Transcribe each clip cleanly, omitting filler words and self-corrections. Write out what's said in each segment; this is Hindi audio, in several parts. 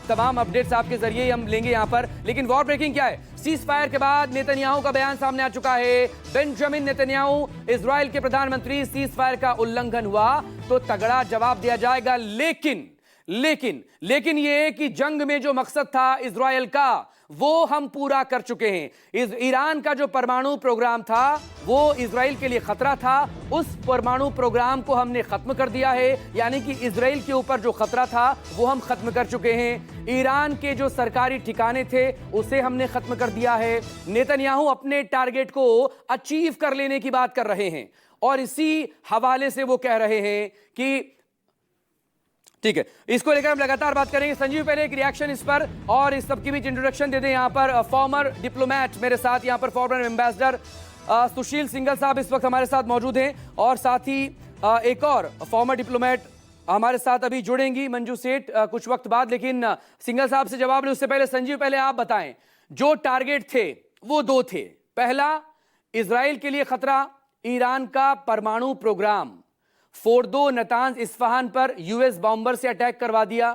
तमाम अपडेट्स आपके जरिए हम लेंगे यहां पर। लेकिन वॉर ब्रेकिंग क्या है? सीज फायर के बाद नेतन्याहू का बयान सामने आ चुका है। बेंजामिन नेतन्याहू, इजराइल के प्रधानमंत्री, सीज फायर का उल्लंघन हुआ तो तगड़ा जवाब दिया जाएगा। लेकिन ये कि जंग में जो मकसद था इजराइल का वो हम पूरा कर चुके हैं। ईरान का जो परमाणु प्रोग्राम था वो इजराइल के लिए खतरा था, उस परमाणु प्रोग्राम को हमने खत्म कर दिया है। यानी कि इजराइल के ऊपर जो खतरा था वो हम खत्म कर चुके हैं। ईरान के जो सरकारी ठिकाने थे उसे हमने खत्म कर दिया है। नेतन्याहू अपने टारगेट को अचीव कर लेने की बात कर रहे हैं और इसी हवाले से वो कह रहे हैं कि ठीक है, इसको लेकर हम लगातार बात करेंगे। संजीव, पहले एक रिएक्शन इस पर और इस सब की बीच इंट्रोडक्शन दे दें। यहां पर फॉर्मर डिप्लोमेट मेरे साथ, यहां पर फॉरेन एम्बेसडर सुशील सिंघल साहब इस वक्त हमारे साथ मौजूद हैं और साथ ही एक और फॉर्मर डिप्लोमेट हमारे साथ अभी जुड़ेंगी, मंजू सेठ, कुछ वक्त बाद। लेकिन सिंघल साहब से जवाब लें उससे पहले संजीव, पहले आप बताएं, जो टारगेट थे वो दो थे। पहला, इजराइल के लिए खतरा, ईरान का परमाणु प्रोग्राम। फोर्दो, नतांज, इस्फहान पर यूएस बॉम्बर से अटैक करवा दिया।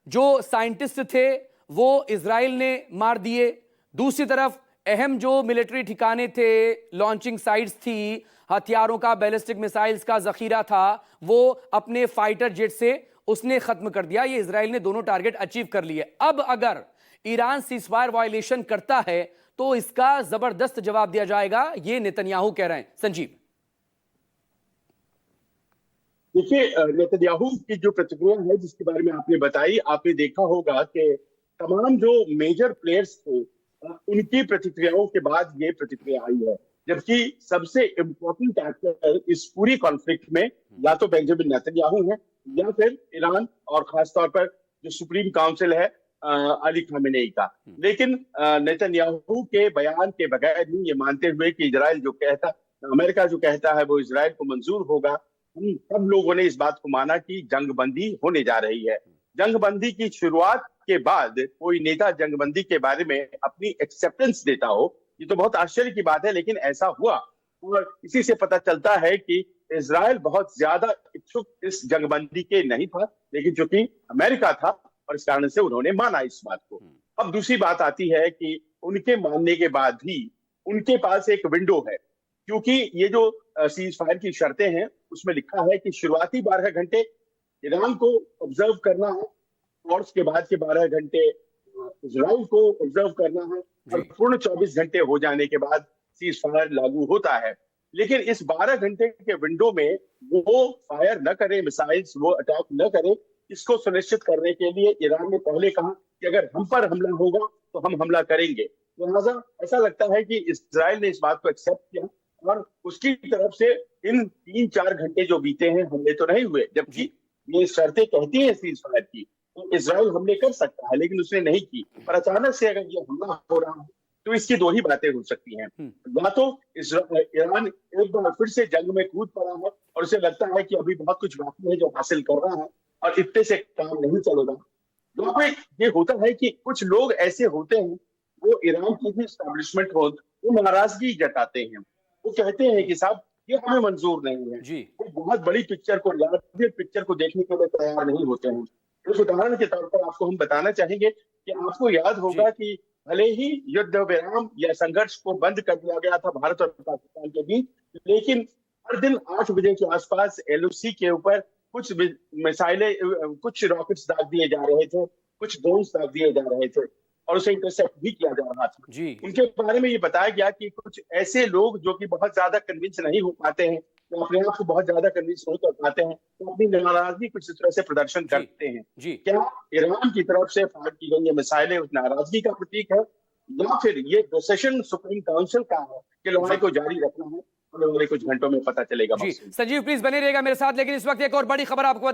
जो साइंटिस्ट थे वो इजराइल ने मार दिए। दूसरी तरफ अहम जो मिलिट्री ठिकाने थे, लॉन्चिंग साइट्स थी, हथियारों का, बैलिस्टिक मिसाइल्स का जखीरा था, वो अपने फाइटर जेट से उसने खत्म कर दिया। ये इजराइल ने दोनों टारगेट अचीव कर लिए। अब अगर ईरान सीजफायर वायलेशन करता है तो इसका जबरदस्त जवाब दिया जाएगा, ये नेतन्याहू कह रहे हैं। संजीव, देखिए, नेतन्याहू की जो प्रतिक्रिया है जिसके बारे में आपने बताई, आपने देखा होगा कि तमाम जो मेजर प्लेयर्स थे उनकी प्रतिक्रियाओं के बाद ये प्रतिक्रिया आई है। जबकि सबसे इम्पोर्टेंट एक्टर इस पूरी कॉन्फ्लिक्ट में या तो बेंजामिन नेतन्याहू है या फिर ईरान और खासतौर पर जो सुप्रीम काउंसिल है अली खामेनेई का। लेकिन नेतन्याहू के बयान के बगैर ही ये मानते हुए कि इजराइल जो कहता, अमेरिका जो कहता है वो इजराइल को मंजूर होगा, हम सब लोगों ने इस बात को माना कि जंगबंदी होने जा रही है। जंगबंदी की शुरुआत के बाद कोई नेता जंगबंदी के बारे में अपनी एक्सेप्टेंस देता हो, ये तो बहुत आश्चर्य की बात है, लेकिन ऐसा हुआ। और इसी से पता चलता है कि इजराइल बहुत ज्यादा इच्छुक इस जंगबंदी के नहीं था, लेकिन चूंकि अमेरिका था और इस कारण से उन्होंने माना इस बात को। अब दूसरी बात आती है कि उनके मानने के बाद भी उनके पास एक विंडो है, क्योंकि ये जो सीज फायर की शर्तें हैं उसमें लिखा है कि शुरुआती 12 घंटे ईरान को ऑब्जर्व करना है और उसके बाद के 12 घंटे इजराइल को ऑब्जर्व करना है और पूर्ण 24 घंटे हो जाने के बाद सीज फायर लागू होता है। लेकिन इस 12 घंटे के विंडो में वो फायर न करे मिसाइल्स, वो अटैक न करे, इसको सुनिश्चित करने के लिए ईरान ने पहले कहा कि अगर हम पर हमला होगा तो हम हमला करेंगे। लिहाजा ऐसा लगता है कि इजराइल ने इस बात को एक्सेप्ट किया और उसकी तरफ से इन 3-4 घंटे जो बीते हैं हमले तो नहीं हुए, जबकि ये शर्तें कहती हैं सीज फायर की तो इजराइल हमले कर सकता है, लेकिन उसने नहीं की। पर अचानक से अगर ये हमला हो रहा है तो इसकी दो ही बातें हो सकती हैं। या तो ईरान एक बार फिर से जंग में कूद पड़ा है और उसे लगता है कि अभी बहुत कुछ बाकी है जो हासिल कर रहा है और इतने से काम नहीं चलेगा। या फिर ये होता है कि कुछ लोग ऐसे होते हैं वो ईरान की भी एस्टैब्लिशमेंट हो, वो नाराजगी जताते हैं, वो कहते हैं कि साहब ये हमें मंजूर नहीं है, वो बहुत बड़ी पिक्चर को, लार्जर पिक्चर को देखने के लिए तैयार नहीं होते हैं। उस उदाहरण के तौर पर आपको हम बताना चाहेंगे कि आपको याद होगा कि भले ही युद्ध विराम या संघर्ष को बंद कर दिया गया था भारत और पाकिस्तान के बीच, लेकिन हर दिन 8 बजे के आसपास एलओसी के ऊपर कुछ मिसाइलें, कुछ रॉकेट्स दाग दिए जा रहे थे, कुछ ड्रोन्स दाग दिए जा रहे थे और उसे इंटरसेप्ट भी किया जा रहा था। उनके बारे में ये बताया गया कि कुछ ऐसे लोग जो कि बहुत ज्यादा कन्विंस नहीं हो पाते हैं, तो अपने आप को बहुत ज्यादा कन्विंस नहीं कर पाते हैं, तो अपनी नाराजगी कुछ इस तरह से प्रदर्शन करते हैं। क्या ईरान की तरफ से फायर की गई ये मिसाइलें उस नाराजगी का प्रतीक है या फिर ये डिसीजन सुप्रीम काउंसिल का है कि लड़ाई को जारी रखना है? आने वाले कुछ घंटों में पता चलेगा। संजीव प्लीज बने रहेगा मेरे साथ। लेकिन इस वक्त एक और बड़ी खबर आपको